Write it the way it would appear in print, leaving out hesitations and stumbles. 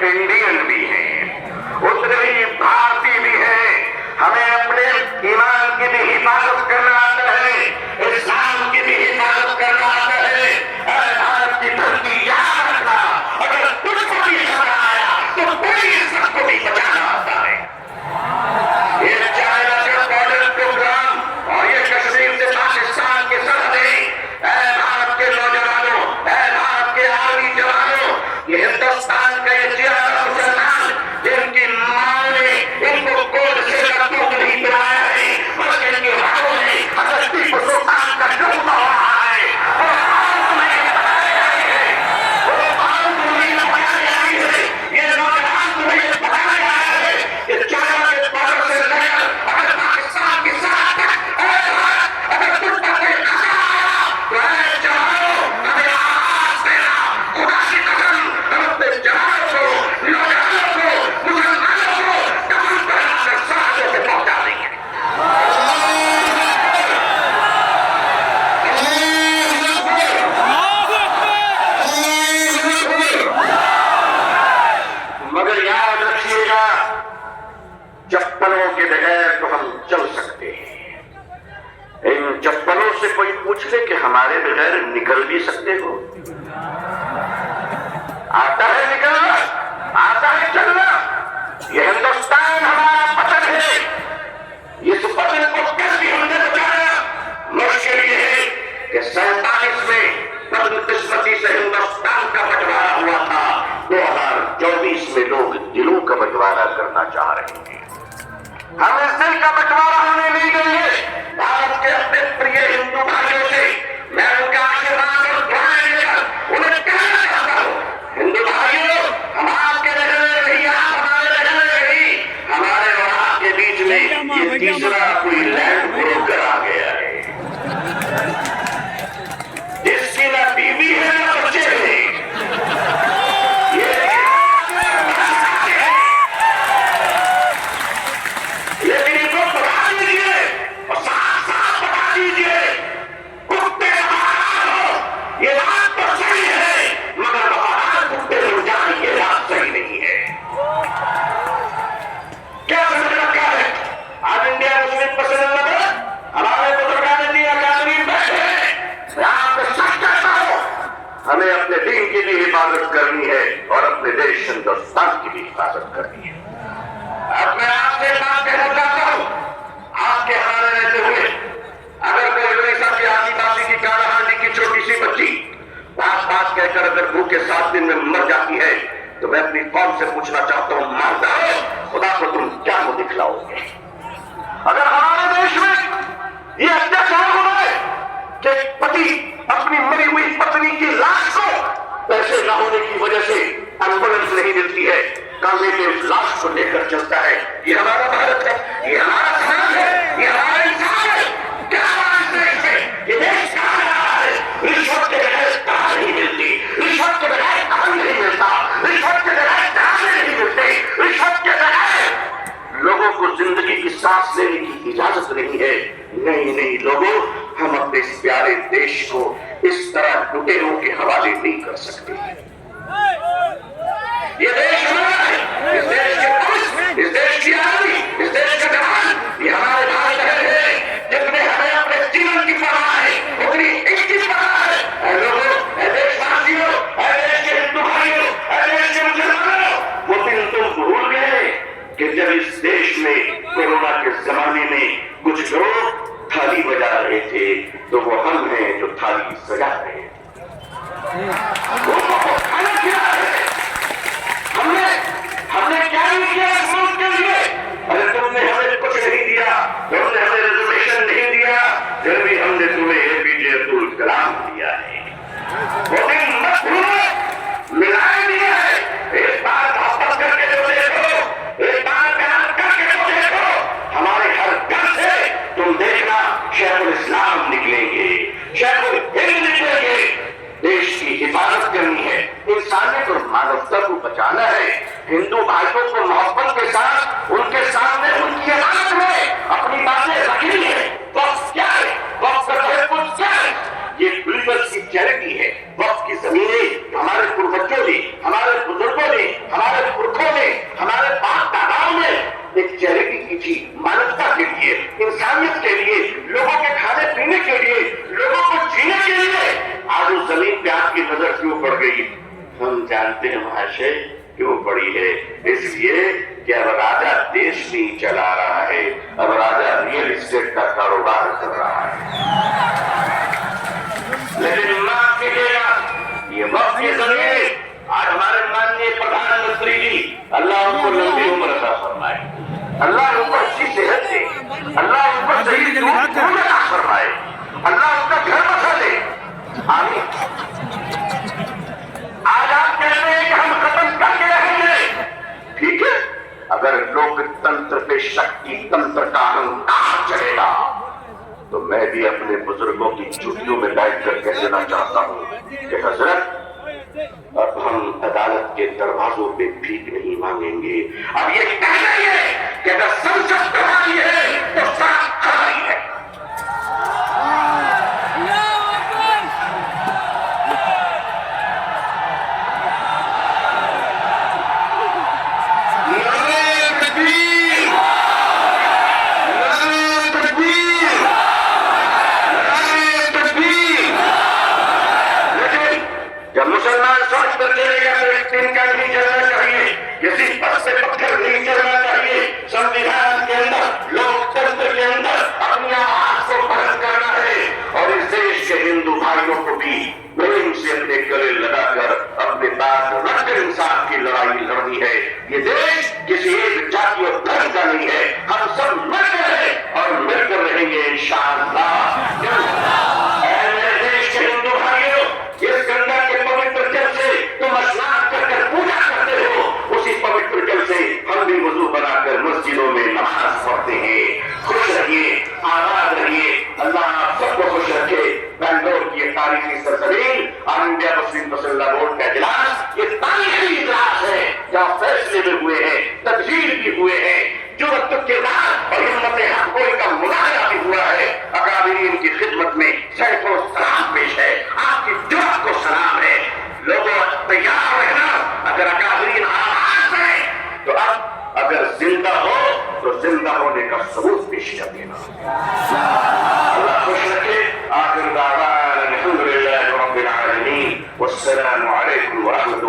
Indian भी हैं, उतने ही भारतीय भी हैं। हमें अपने ईमान की भी हिफाजत करना आता है, इस्लाम की भी हिफाजत करना आता है। भारत की धरती याद रखना, अगर तुझको भी खतरा आया तो कोई सबको भी बचाना आता है। ये चाइना का बॉर्डर प्रोग्राम और ये कश्मीर से पाकिस्तान की सरहदें, भारत के नौजवानों, भारत के आर्मी जवानों, ये हिंदुस्तान का ये जियादा मुसलमान जिनकी माँ ने इनको गोद से रखूं नहीं पिलाया है, बल्कि इनके हाथों में हज़रत टीपू सुल्तान का डूबा हुआ है। वो आग में बताया है, वो आग में बताया है, ये नौजवान तुम्हें बताया है कि चाइना के बॉर्डर से लेकर अगर पाकिस्तान की सरहद तक अगर कुछ कोई खतरा आया तो जवानों हमें आवाज देना। खुदा की कसम हम अपने जवानों को, नौजवानों को, मुसलमानों को कफन पहनाकर सरहदों पे पहुंचा देंगे। मगर याद रखिएगा, चप्पलों के बगैर तो हम चल सकते हैं। इन चप्पलों से कोई पूछ ले कि हमारे बगैर निकल भी सकते हो? आता है निकलना, आता है चलना। ये हिंदुस्तान हमारा वतन है, इस वतन को कल भी हमने बचाया। मुश्किल ये है कि 47 में बदकिस्मती से हिंदुस्तान का बंटवारा हुआ था, 2024 में लोग दिलों का बंटवारा करना चाह रहे हैं। हम इस दिल का बंटवारा होने नहीं देंगे। भारत के अपने प्रिय हिंदू भाइयों से मैं उनका आशीर्वाद और दुआएं लेकर उन्हें कहना चाहता हूँ, हिंदू भाइयों, हम आपके रहने नहीं, आप हमारे रहने नहीं। हमारे और आपके बीच में ये तीसरा कोई लैंड ब्रोकर आ गया है, जिसकी ना बीवी है ना बच्चे हैं। लेकिन इनको बता दीजिए और साथ साथ बता दीजिए, कुत्ते वफादार हो ये बात तो सही है, मगर वफादार कुत्ते हो जाए ये बात सही नहीं है। क्या समझ रखा है? आज इंडिया मुस्लिम पसंद नंबर हमारे बुजुर्गों ने अकादमी बैठे हैं। मैं आपको सच कहता हूं, हमें अपने दीन की भी हिफाजत करनी है और अपने देश हिंदुस्तान की भी हिफाजत करनी है। अब मैं आपसे बात कहना चाहता हूं, आपके हमारे रहते हुए अगर कोई उड़ीसा की आदिवासी की कालाहांडी की छोटी सी बच्ची बात कहकर अगर भूखे 7 दिन में मर जाती है तो मैं अपनी कौम से पूछना चाहता हूं, मारता है खुदा को तुम क्या मुंह दिखलाओगे? अगर हमारे देश में ये अत्याचार हो रहा है कि पति अपनी मरी हुई पत्नी की लाश को पैसे न होने की वजह से एम्बुलेंस नहीं मिलती है, कांधे पे उस लाश को लेकर चलता है, ये हमारा भारत है, ये हमारा समाज है, ये हमारा इंसान है। क्या इस देश में ये देश कहाँ जा रहा है? रिश्वत के बगैर कहाँ नहीं मिलती, रिश्वत के बगैर कहाँ नहीं मिलता, रिश्वत के बगैर कहाँ नहीं मिलते, रिश्वत के बगैर लोगों को जिंदगी की सांस लेने की इजाजत नहीं है। नहीं नहीं लोगों, हम अपने इस प्यारे देश को इस तरह लुटेरों के हवाले नहीं कर सकते। ये देश हमारा है, इस देश के पुरुष, इस देश की आर्मी, इस देश के जवान, ये हमारे भाई बहन है, जितने हमें अपने जीवन की परवाह है उतनी इनकी परवाह है। लोगों, देशवासियों, देश के हिंदू भाइयों, देश के मुसलमानों, वो दिन तुम भूल गए कि जब इस देश में कोरोना के जमाने में कुछ लोग थाली बजा रहे थे तो वो हम हैं जो थाली सजा रहे थे। वो खाना खिला रहे थे। हमने क्या नहीं किया इस मुल्क के लिए? अरे तुमने हमें कुछ नहीं दिया, तुमने हमें रिजर्वेशन नहीं दिया, फिर भी हमने तुम्हें एपीजे अब्दुल कलाम दिया है। वो दिन मत भूलो, मिलाए दिया है। एक बार वापस करके जो देखो, एक बार बयान करके जो देखो, हमारे हर घर से तुम देखना शेखुल इस्लाम निकलेंगे, शेखुल हिंद निकलेंगे। देश की हिफाजत करनी है, इंसानियत और मानवता को बचाना है। हिंदू भाइयों को मोहब्बत के साथ उनके सामने उनकी इबादत में अपनी बातें रखनी है। वक्त क्या है? वक्त का तहफ़्फ़ुज़ क्या है? ये बिल्कुल की चैरिटी है। वक्त की जमीनें हमारे पूर्वजों ने, हमारे बुजुर्गों ने, हमारे کیوں بڑھ گئی؟ ہم جانتے ہیں مہاشے کیوں بڑی ہے، اس لیے کہ اب راجا دیش نہیں چلا رہا ہے، اب راجا ریئل اسٹیٹ کا کاروبار کر رہا ہے۔ لیکن معاف کیجیے گا، یہ وقت کے ذریعے آج ہمارے ماننیے پردھان منتری جی، اللہ ان کو لمبی عمر عطا فرمائے، اللہ ان کو اچھی صحت دے، اللہ ان کو صحیح دودھ عطا فرمائے، اللہ ان کا گھر بسا دے، آمین۔ آج آپ کہتے ہیں کہ ہم ختم کر کے رہیں گے، ٹھیک ہے، اگر لوکتنتر پہ شکتی تنتر کا اہنکار چلے گا تو میں بھی اپنے بزرگوں کی چھٹیوں میں بیٹھ کر کہہ دینا چاہتا ہوں کہ حضرت اب ہم عدالت کے دروازوں پہ بھیک نہیں مانگیں گے، اب یہ کہنا ہی ہے کہ اگر سنسد ہماری ہے تو سڑک ہماری ہے۔ جب مسلمان سوچ کر چلے گا تو ایک دن کا نہیں چلنا چاہیے، کسی پس سے پتھر نہیں چلنا چاہیے، سنویدھان کے اندر لوکتنتر کے اندر اپنی آواز کو بلند کرنا ہے، اور اس دیش کے ہندو بھائیوں کو بھی پریم سے اپنے گلے لگا کر اپنے بات رکھ کر انصاف کی لڑائی لڑنی ہے۔ یہ دیش کسی ایک جاتی اور دھرم کا نہیں ہے، ہم سب مل کر ہیں اور مل کر رہیں گے انشاءاللہ۔ اے میرے دیش کے ہندو بھائیوں، اس گنگا کے پوتر جل سے تم اسنان کر کر پوجا کرتے ہو، اسی پوتر جل سے ہم بھی وضو بنا کر مسجدوں میں نماز پڑھتے ہیں۔ خوش رہیے، آباد رہیے، اللہ آپ سب کو خوش رکھے۔ بنگلور کی ایک تاریخی سرزمین اور انڈیا مسلم مسلح بورڈ کا اجلاس، یہ تاریخی اجلاس ہے جہاں فیصلے بھی ہوئے ہیں، تدبیر بھی ہوئے ہیں، جو کردار اور ہمت حق گوئی کا مظاہرہ بھی ہوا ہے۔ اکابرین کی خدمت میں سینکڑوں سلام پیش ہے، آپ کی جرأت کو سلام ہے۔ لوگوں تیار رہنا، اگر اکابرین آواز ہے تو اب اگر زندہ ہو تو زندہ ہونے کا ثبوت پیش کر دینا۔ اللہ خوش رکھے۔ آخر دعوانا الحمدللہ رب العالمین، والسلام علیکم ورحمۃ